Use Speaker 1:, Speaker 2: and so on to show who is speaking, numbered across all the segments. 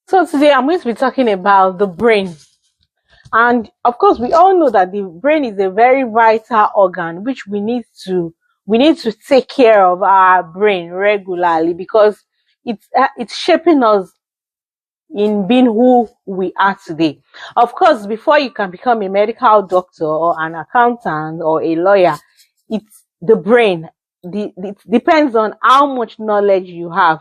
Speaker 1: So today I'm going to be talking about the brain. And of course, we all know that the brain is a very vital organ which we need to take care of our brain regularly because it's shaping us in being who we are today. Of course, before you can become a medical doctor or an accountant or a lawyer, it's the brain. It depends on how much knowledge you have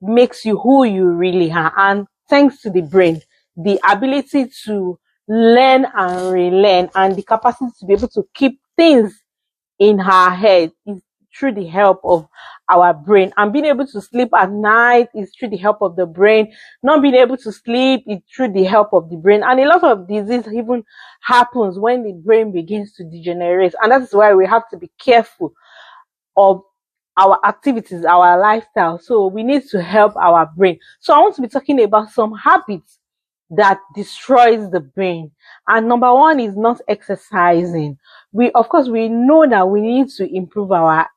Speaker 1: makes you who you really are. And thanks to the brain, the ability to learn and relearn and the capacity to be able to keep things in her head is through the help of our brain. And being able to sleep at night is through the help of the brain. Not being able to sleep is through the help of the brain. And a lot of disease even happens when the brain begins to degenerate. And that's why we have to be careful of our activities, our lifestyle. So we need to help our brain. So I want to be talking about some habits that destroys the brain. And number one is not exercising. Of course, we know that we need to improve our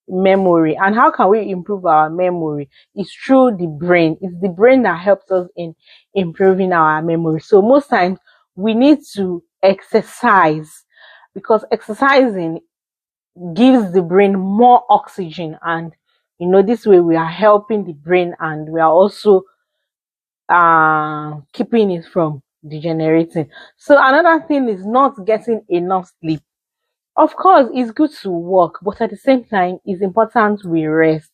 Speaker 1: memory. And how can we improve our memory? It's through the brain. It's the brain that helps us in improving our memory. So most times we need to exercise because exercising gives the brain more oxygen, and this way we are helping the brain and we are also keeping it from degenerating. So another thing is not getting enough sleep. Of course, it's good to work, but at the same time, it's important we rest.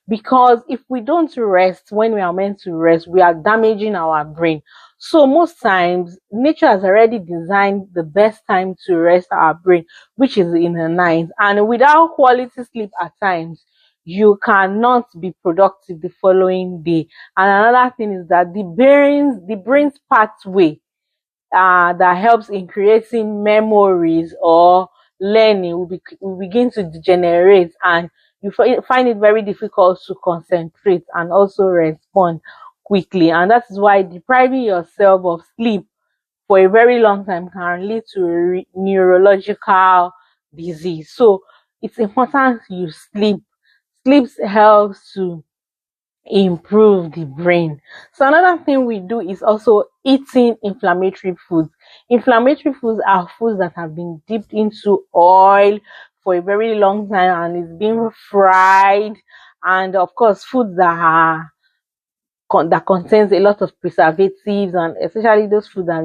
Speaker 1: Because if we don't rest when we are meant to rest, we are damaging our brain. So most times, nature has already designed the best time to rest our brain, which is in the night. And without quality sleep at times, you cannot be productive the following day. And another thing is that the brain's pathway that helps in creating memories or learning will begin to degenerate, and you find it very difficult to concentrate and also respond quickly. And that is why depriving yourself of sleep for a very long time can lead to neurological disease. So it's important you sleep. Sleep helps to improve the brain. So another thing we do is also eating inflammatory foods. Inflammatory foods are foods that have been dipped into oil for a very long time and is being fried, and of course foods that contains a lot of preservatives, and especially those foods that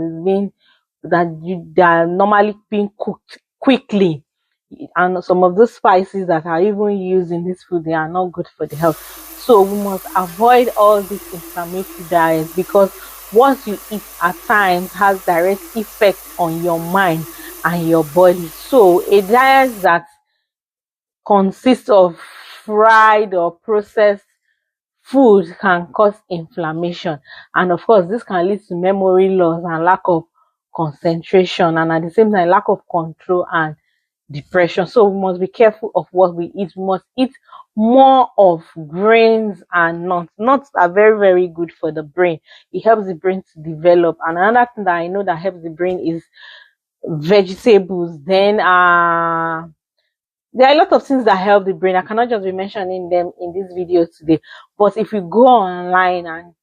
Speaker 1: are normally being cooked quickly, and some of those spices that are even used in this food, they are not good for the health. So we must avoid all these inflammatory diets because what you eat at times has direct effect on your mind and your body. So a diet that consists of fried or processed food can cause inflammation, and of course this can lead to memory loss and lack of concentration, and at the same time lack of control and depression. So we must be careful of what we eat. We must eat more of grains and nuts. Nuts are very, very good for the brain. It helps the brain to develop. And another thing that I know that helps the brain is vegetables. Then there are a lot of things that help the brain. I cannot just be mentioning them in this video today, but if you go online and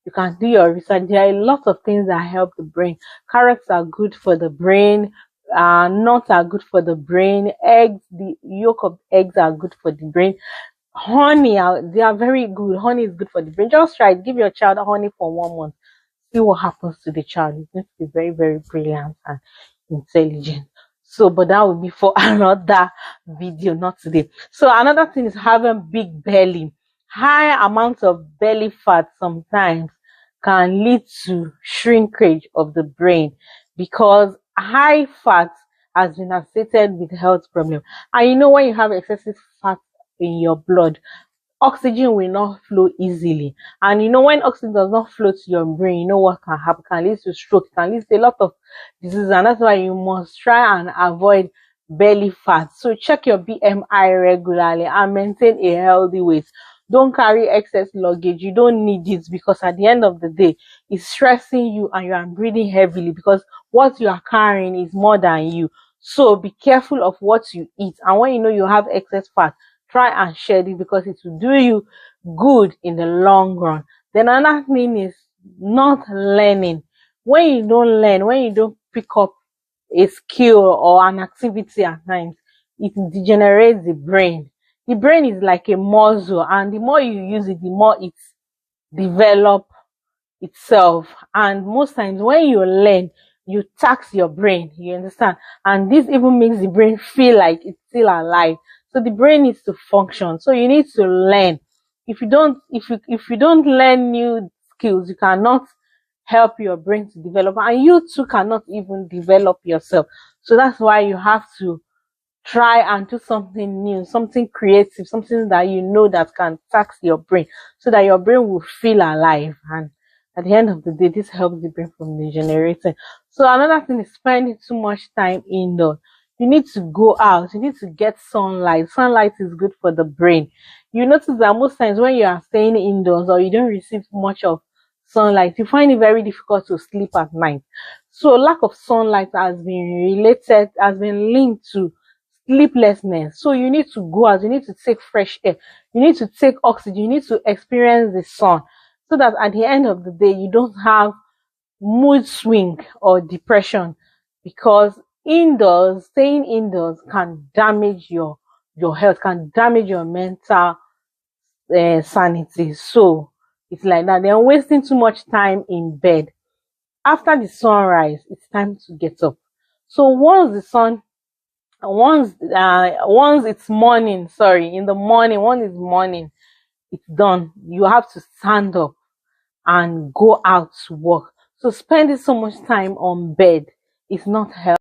Speaker 1: you can do your research, there are a lot of things that help the brain. Carrots are good for the brain. Nuts are good for the brain. Eggs, the yolk of eggs are good for the brain. Honey, they are very good. Honey is good for the brain. Just try it. Give your child honey for 1 month. See what happens to the child. It's going to be very, very brilliant and intelligent. So, but that will be for another video, not today. So another thing is having big belly. High amounts of belly fat sometimes can lead to shrinkage of the brain because high fat has been associated with health problem. And when you have excessive fat in your blood, oxygen will not flow easily. And when oxygen does not flow to your brain, what can happen? It can lead to stroke, it can lead to a lot of diseases, and that's why you must try and avoid belly fat. So check your BMI regularly and maintain a healthy weight. Don't carry excess luggage. You don't need it because at the end of the day, it's stressing you and you are breathing heavily because what you are carrying is more than you. So be careful of what you eat. And when you know you have excess fat, try and shed it because it will do you good in the long run. Then another thing is not learning. When you don't learn, when you don't pick up a skill or an activity at times, it degenerates the brain. The brain is like a muscle, and the more you use it, the more it develops itself. And most times when you learn, you tax your brain, you understand? And this even makes the brain feel like it's still alive. So the brain needs to function. So you need to learn. If you don't learn new skills, you cannot help your brain to develop, and you too cannot even develop yourself. So that's why you have to try and do something new, something creative, something that you know that can tax your brain, so that your brain will feel alive. And at the end of the day, this helps the brain from degenerating. So another thing is spending too much time indoors. You need to go out, you need to get sunlight. Sunlight is good for the brain. You notice that most times when you are staying indoors or you don't receive much of sunlight, you find it very difficult to sleep at night. So lack of sunlight has been linked to sleeplessness. So you need to go out, you need to take fresh air, you need to take oxygen, you need to experience the sun, so that at the end of the day you don't have mood swing or depression. Because staying indoors can damage your health, can damage your mental sanity. So it's like that. They're wasting too much time in bed. After the sunrise, it's time to get up. So once it's morning, sorry, in the morning, once it's morning, it's done. You have to stand up and go out to work. So spending so much time on bed is not healthy.